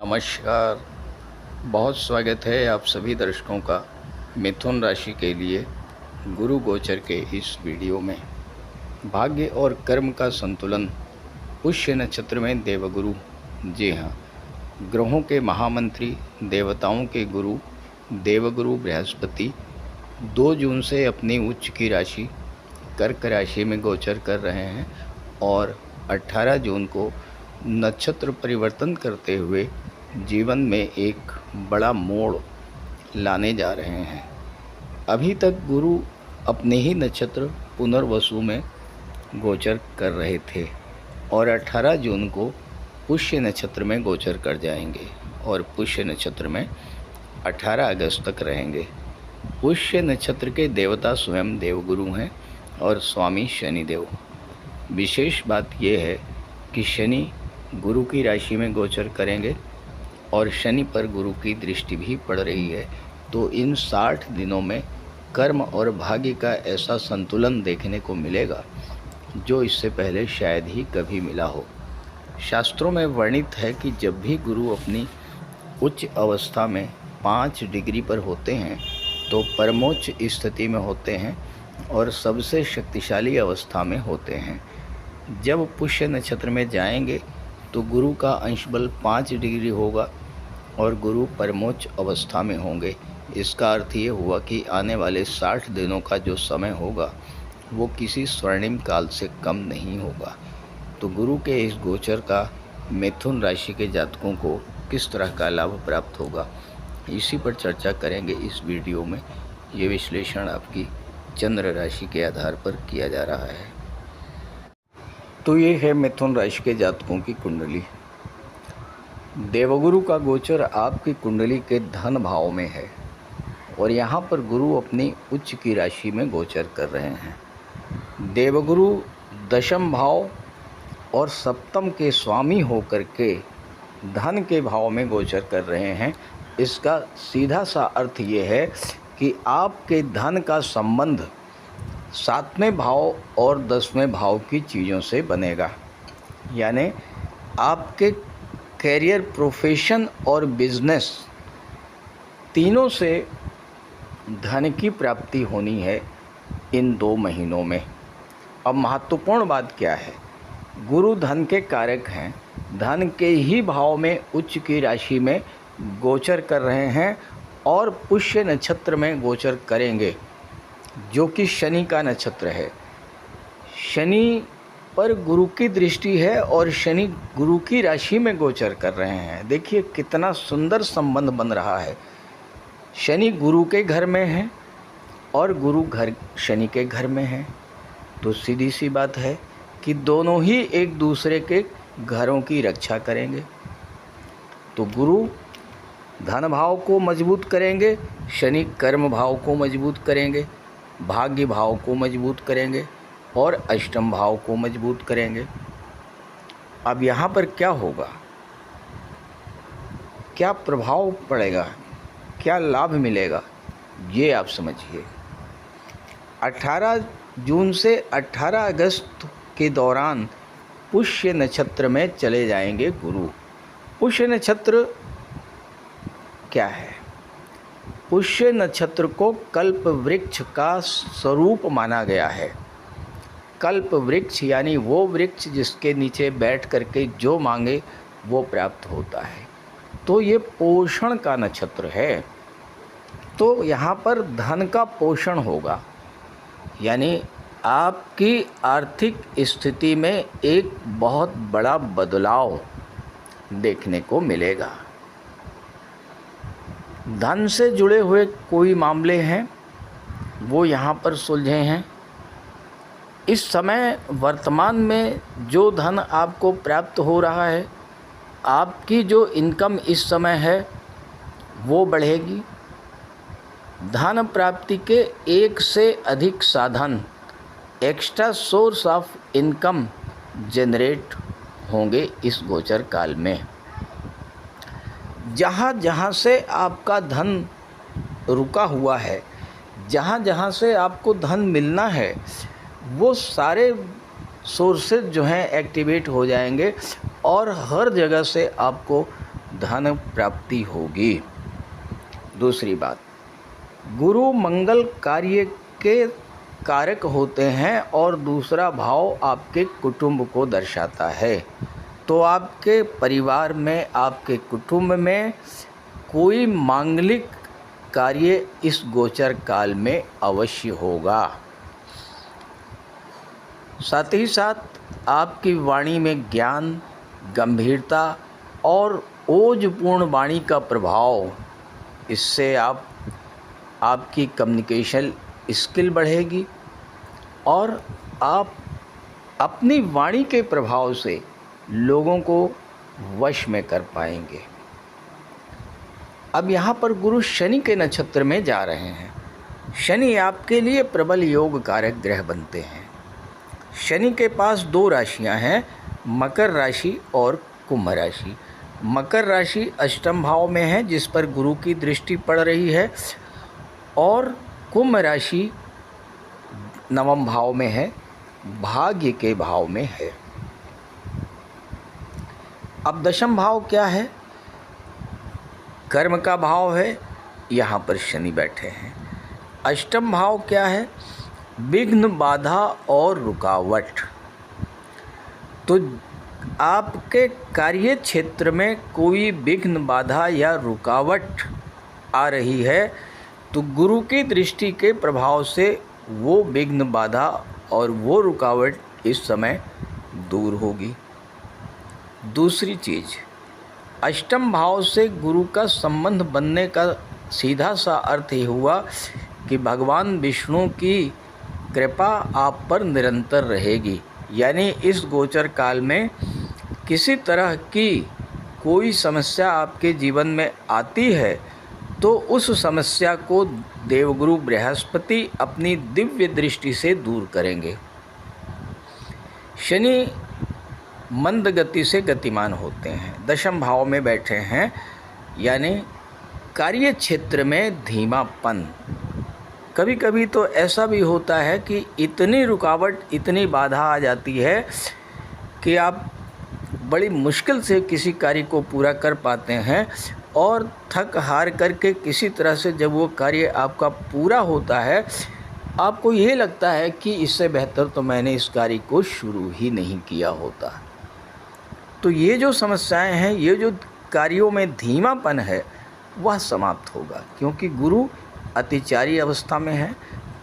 नमस्कार। बहुत स्वागत है आप सभी दर्शकों का मिथुन राशि के लिए गुरु गोचर के इस वीडियो में। भाग्य और कर्म का संतुलन। पुष्य नक्षत्र में देवगुरु, जी हाँ, ग्रहों के महामंत्री, देवताओं के गुरु देवगुरु बृहस्पति 2 जून से अपनी उच्च की राशि कर्क राशि में गोचर कर रहे हैं और 18 जून को नक्षत्र परिवर्तन करते हुए जीवन में एक बड़ा मोड़ लाने जा रहे हैं। अभी तक गुरु अपने ही नक्षत्र पुनर्वसु में गोचर कर रहे थे और 18 जून को पुष्य नक्षत्र में गोचर कर जाएंगे और पुष्य नक्षत्र में 18 अगस्त तक रहेंगे। पुष्य नक्षत्र के देवता स्वयं देवगुरु हैं और स्वामी शनिदेव। विशेष बात यह है कि शनि गुरु की राशि में गोचर करेंगे और शनि पर गुरु की दृष्टि भी पड़ रही है। तो इन 60 दिनों में कर्म और भाग्य का ऐसा संतुलन देखने को मिलेगा जो इससे पहले शायद ही कभी मिला हो। शास्त्रों में वर्णित है कि जब भी गुरु अपनी उच्च अवस्था में 5 डिग्री पर होते हैं तो परमोच्च स्थिति में होते हैं और सबसे शक्तिशाली अवस्था में होते हैं। जब पुष्य नक्षत्र में जाएंगे तो गुरु का अंश बल 5 डिग्री होगा और गुरु परमोच्च अवस्था में होंगे। इसका अर्थ ये हुआ कि आने वाले 60 दिनों का जो समय होगा वो किसी स्वर्णिम काल से कम नहीं होगा। तो गुरु के इस गोचर का मिथुन राशि के जातकों को किस तरह का लाभ प्राप्त होगा, इसी पर चर्चा करेंगे इस वीडियो में। ये विश्लेषण आपकी चंद्र राशि के आधार पर किया जा रहा है। तो ये है मिथुन राशि के जातकों की कुंडली। देवगुरु का गोचर आपकी कुंडली के धन भाव में है और यहाँ पर गुरु अपनी उच्च की राशि में गोचर कर रहे हैं। देवगुरु दशम भाव और सप्तम के स्वामी होकर के धन के भाव में गोचर कर रहे हैं। इसका सीधा सा अर्थ ये है कि आपके धन का संबंध 7वें भाव और 10वें भाव की चीज़ों से बनेगा। यानी आपके कैरियर, प्रोफेशन और बिजनेस तीनों से धन की प्राप्ति होनी है इन 2 महीनों में। अब महत्वपूर्ण बात क्या है, गुरु धन के कारक हैं, धन के ही भाव में उच्च की राशि में गोचर कर रहे हैं और पुष्य नक्षत्र में गोचर करेंगे जो कि शनि का नक्षत्र है। शनि पर गुरु की दृष्टि है और शनि गुरु की राशि में गोचर कर रहे हैं। देखिए कितना सुंदर संबंध बन रहा है। शनि गुरु के घर में है और गुरु घर शनि के घर में है। तो सीधी सी बात है कि दोनों ही एक दूसरे के घरों की रक्षा करेंगे। तो गुरु धन भाव को मजबूत करेंगे, शनि कर्म भाव को मजबूत करेंगे, भाग्य भाव को मजबूत करेंगे और अष्टम भाव को मजबूत करेंगे। अब यहाँ पर क्या होगा, क्या प्रभाव पड़ेगा, क्या लाभ मिलेगा, ये आप समझिए। 18 जून से 18 अगस्त के दौरान पुष्य नक्षत्र में चले जाएंगे गुरु। पुष्य नक्षत्र क्या है? पुष्य नक्षत्र को कल्प वृक्ष का स्वरूप माना गया है। कल्प वृक्ष यानी वो वृक्ष जिसके नीचे बैठ करके जो मांगे वो प्राप्त होता है। तो ये पोषण का नक्षत्र है। तो यहाँ पर धन का पोषण होगा, यानी आपकी आर्थिक स्थिति में एक बहुत बड़ा बदलाव देखने को मिलेगा। धन से जुड़े हुए कोई मामले हैं वो यहाँ पर सुलझे हैं। इस समय वर्तमान में जो धन आपको प्राप्त हो रहा है, आपकी जो इनकम इस समय है वो बढ़ेगी। धन प्राप्ति के एक से अधिक साधन, extra source of income generate होंगे इस गोचर काल में। जहाँ जहाँ से आपका धन रुका हुआ है, जहाँ जहाँ से आपको धन मिलना है, वो सारे सोर्सेज जो हैं एक्टिवेट हो जाएंगे और हर जगह से आपको धन प्राप्ति होगी। दूसरी बात, गुरु मंगल कार्य के कारक होते हैं और दूसरा भाव आपके कुटुंब को दर्शाता है। तो आपके परिवार में, आपके कुटुंब में कोई मांगलिक कार्य इस गोचर काल में अवश्य होगा। साथ ही साथ आपकी वाणी में ज्ञान, गंभीरता और ओजपूर्ण वाणी का प्रभाव, इससे आपकी कम्युनिकेशन स्किल बढ़ेगी और आप अपनी वाणी के प्रभाव से लोगों को वश में कर पाएंगे। अब यहाँ पर गुरु शनि के नक्षत्र में जा रहे हैं। शनि आपके लिए प्रबल योग कारक ग्रह बनते हैं। शनि के पास दो राशियाँ हैं, मकर राशि और कुंभ राशि। मकर राशि अष्टम भाव में है जिस पर गुरु की दृष्टि पड़ रही है, और कुंभ राशि नवम भाव में है, भाग्य के भाव में है। अब दशम भाव क्या है? कर्म का भाव है, यहाँ पर शनि बैठे हैं। अष्टम भाव क्या है? विघ्न, बाधा और रुकावट। तो आपके कार्य क्षेत्र में कोई विघ्न, बाधा या रुकावट आ रही है तो गुरु की दृष्टि के प्रभाव से वो विघ्न, बाधा और वो रुकावट इस समय दूर होगी। दूसरी चीज़, अष्टम भाव से गुरु का संबंध बनने का सीधा सा अर्थ ये हुआ कि भगवान विष्णु की कृपा आप पर निरंतर रहेगी। यानी इस गोचर काल में किसी तरह की कोई समस्या आपके जीवन में आती है तो उस समस्या को देवगुरु बृहस्पति अपनी दिव्य दृष्टि से दूर करेंगे। शनि मंद गति से गतिमान होते हैं, दशम भाव में बैठे हैं, यानी कार्य क्षेत्र में धीमापन। कभी कभी तो ऐसा भी होता है कि इतनी रुकावट, इतनी बाधा आ जाती है कि आप बड़ी मुश्किल से किसी कार्य को पूरा कर पाते हैं और थक हार करके किसी तरह से जब वो कार्य आपका पूरा होता है, आपको ये लगता है कि इससे बेहतर तो मैंने इस कार्य को शुरू ही नहीं किया होता। तो ये जो समस्याएं हैं, ये जो कार्यों में धीमापन है, वह समाप्त होगा, क्योंकि गुरु अतिचारी अवस्था में है,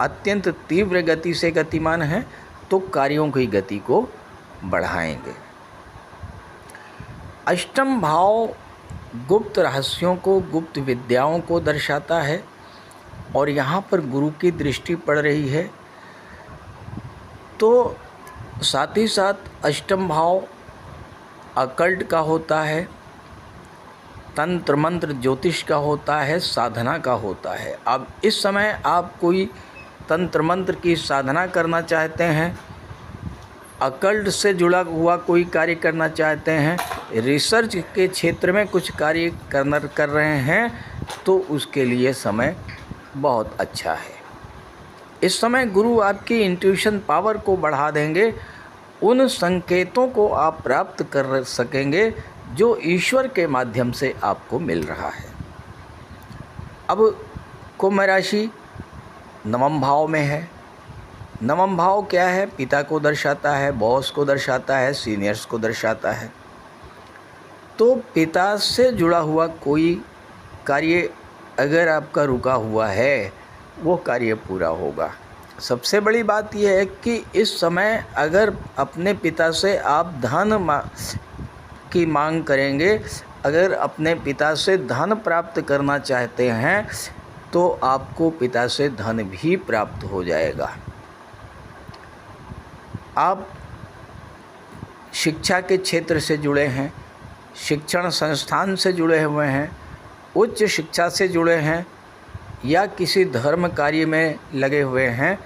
अत्यंत तीव्र गति से गतिमान है, तो कार्यों की गति को बढ़ाएंगे। अष्टम भाव गुप्त रहस्यों को, गुप्त विद्याओं को दर्शाता है और यहाँ पर गुरु की दृष्टि पड़ रही है। तो साथ ही साथ अष्टम भाव अकल्ट का होता है, तंत्र मंत्र ज्योतिष का होता है, साधना का होता है। अब इस समय आप कोई तंत्र मंत्र की साधना करना चाहते हैं, अकल्ट से जुड़ा हुआ कोई कार्य करना चाहते हैं, रिसर्च के क्षेत्र में कुछ कार्य कर रहे हैं, तो उसके लिए समय बहुत अच्छा है। इस समय गुरु आपकी इंट्यूशन पावर को बढ़ा देंगे, उन संकेतों को आप प्राप्त कर सकेंगे जो ईश्वर के माध्यम से आपको मिल रहा है। अब कुंभ राशि नवम भाव में है। नवम भाव क्या है? पिता को दर्शाता है, बॉस को दर्शाता है, सीनियर्स को दर्शाता है। तो पिता से जुड़ा हुआ कोई कार्य अगर आपका रुका हुआ है, वो कार्य पूरा होगा। सबसे बड़ी बात यह है कि इस समय अगर अपने पिता से आप धन की मांग करेंगे, अगर अपने पिता से धन प्राप्त करना चाहते हैं, तो आपको पिता से धन भी प्राप्त हो जाएगा। आप शिक्षा के क्षेत्र से जुड़े हैं, शिक्षण संस्थान से जुड़े हुए हैं, उच्च शिक्षा से जुड़े हैं या किसी धर्म कार्य में लगे हुए हैं,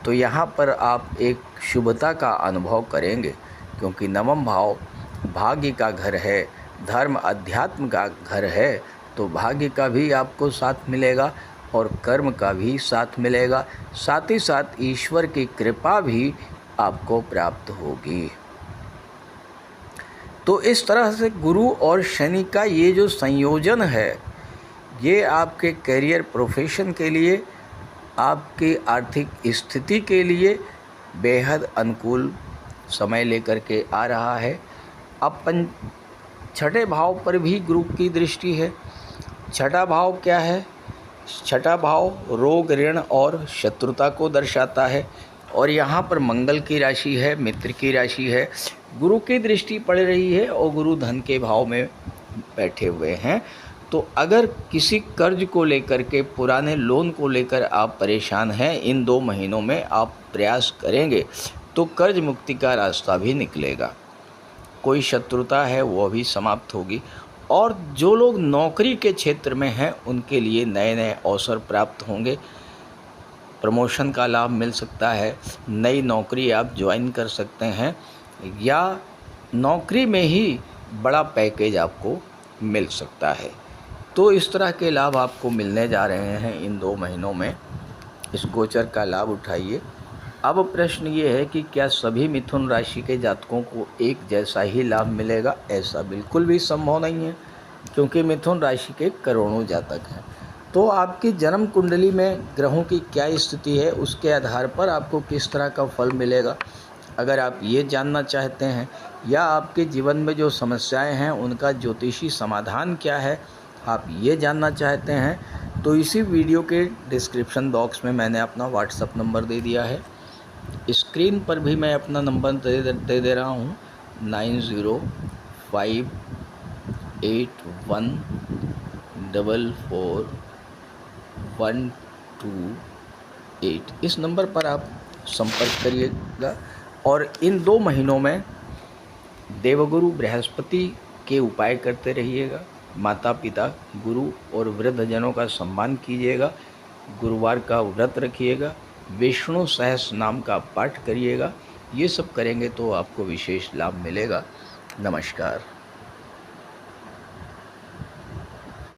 तो यहाँ पर आप एक शुभता का अनुभव करेंगे, क्योंकि नवम भाव भाग्य का घर है, धर्म अध्यात्म का घर है। तो भाग्य का भी आपको साथ मिलेगा और कर्म का भी साथ मिलेगा, साथ ही साथ ईश्वर की कृपा भी आपको प्राप्त होगी। तो इस तरह से गुरु और शनि का ये जो संयोजन है, ये आपके करियर प्रोफेशन के लिए, आपकी आर्थिक स्थिति के लिए बेहद अनुकूल समय लेकर के आ रहा है। अब छठे भाव पर भी गुरु की दृष्टि है। छठा भाव क्या है? छठा भाव रोग, ऋण और शत्रुता को दर्शाता है और यहाँ पर मंगल की राशि है, मित्र की राशि है, गुरु की दृष्टि पड़ रही है और गुरु धन के भाव में बैठे हुए हैं। तो अगर किसी कर्ज को लेकर के, पुराने लोन को लेकर आप परेशान हैं, इन 2 महीनों में आप प्रयास करेंगे तो कर्ज मुक्ति का रास्ता भी निकलेगा। कोई शत्रुता है वो भी समाप्त होगी और जो लोग नौकरी के क्षेत्र में हैं उनके लिए नए नए अवसर प्राप्त होंगे। प्रमोशन का लाभ मिल सकता है, नई नौकरी आप ज्वाइन कर सकते हैं या नौकरी में ही बड़ा पैकेज आपको मिल सकता है। तो इस तरह के लाभ आपको मिलने जा रहे हैं इन 2 महीनों में। इस गोचर का लाभ उठाइए। अब प्रश्न ये है कि क्या सभी मिथुन राशि के जातकों को एक जैसा ही लाभ मिलेगा? ऐसा बिल्कुल भी संभव नहीं है, क्योंकि मिथुन राशि के करोड़ों जातक हैं। तो आपकी जन्म कुंडली में ग्रहों की क्या स्थिति है, उसके आधार पर आपको किस तरह का फल मिलेगा। अगर आप ये जानना चाहते हैं या आपके जीवन में जो समस्याएं हैं उनका ज्योतिषी समाधान क्या है, आप ये जानना चाहते हैं, तो इसी वीडियो के डिस्क्रिप्शन बॉक्स में मैंने अपना व्हाट्सएप नंबर दे दिया है। स्क्रीन पर भी मैं अपना नंबर दे रहा हूँ, 9058144128। इस नंबर पर आप संपर्क करिएगा और इन 2 महीनों में देवगुरु बृहस्पति के उपाय करते रहिएगा। माता पिता, गुरु और वृद्धजनों का सम्मान कीजिएगा। गुरुवार का व्रत रखिएगा। विष्णु सहस्त्र नाम का पाठ करिएगा। ये सब करेंगे तो आपको विशेष लाभ मिलेगा। नमस्कार।